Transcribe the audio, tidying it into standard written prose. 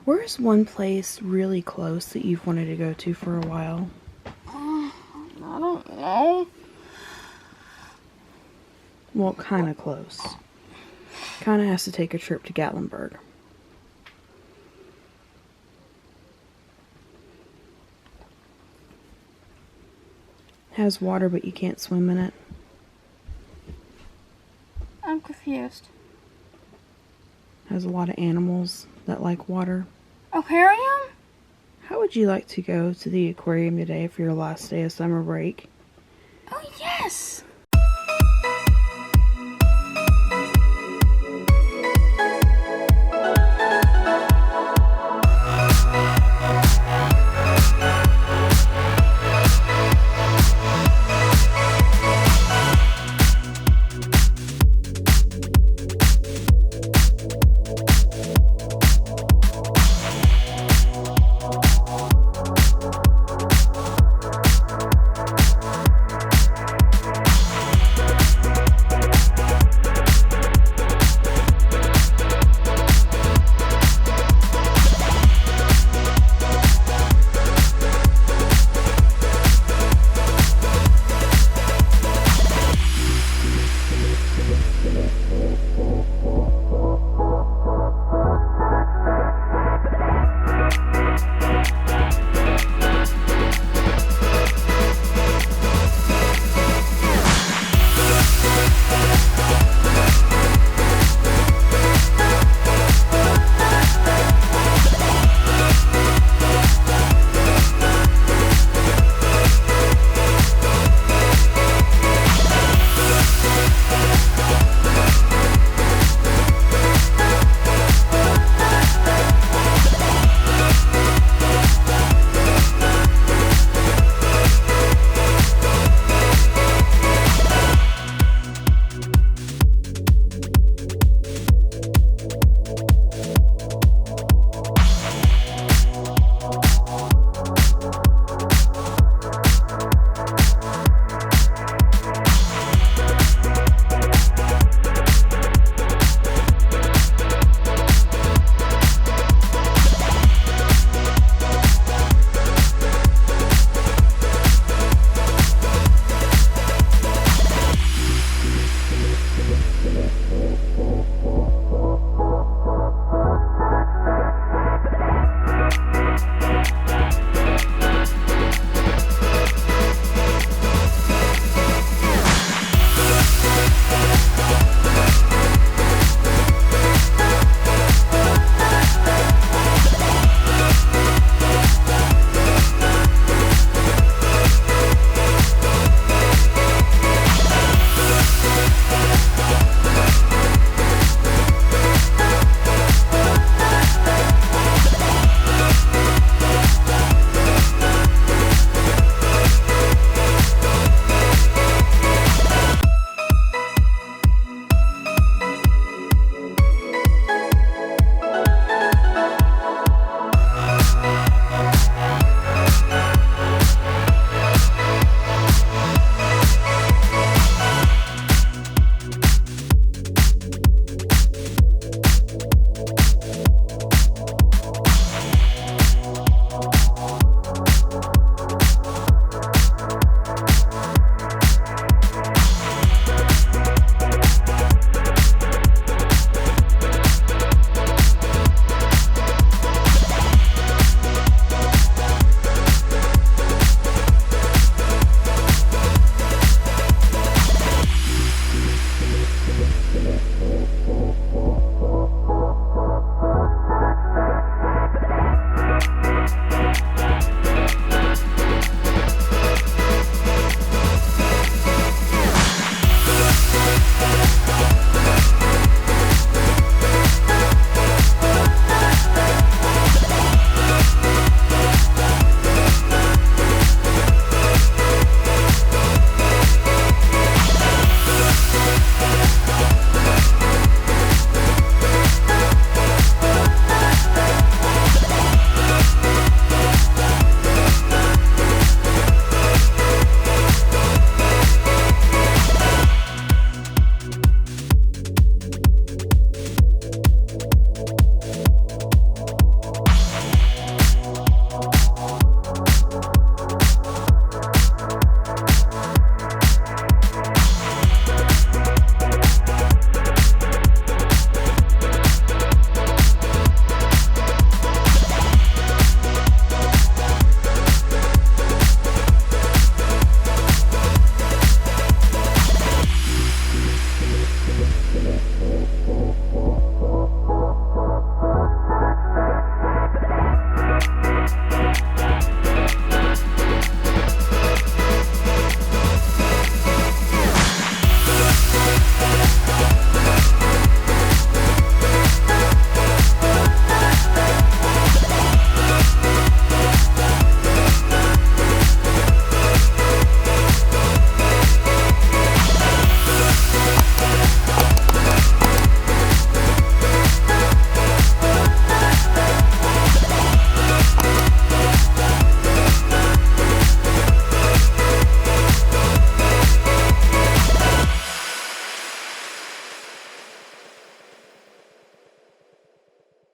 Where's one place really close that you've wanted to go to for a while? I don't know. Well, kind of close. Kind of has to take a trip to Gatlinburg. Has water, but you can't swim in it. I'm confused. Has a lot of animals that like water. Aquarium? How would you like to go to the aquarium today for your last day of summer break? Oh, yes!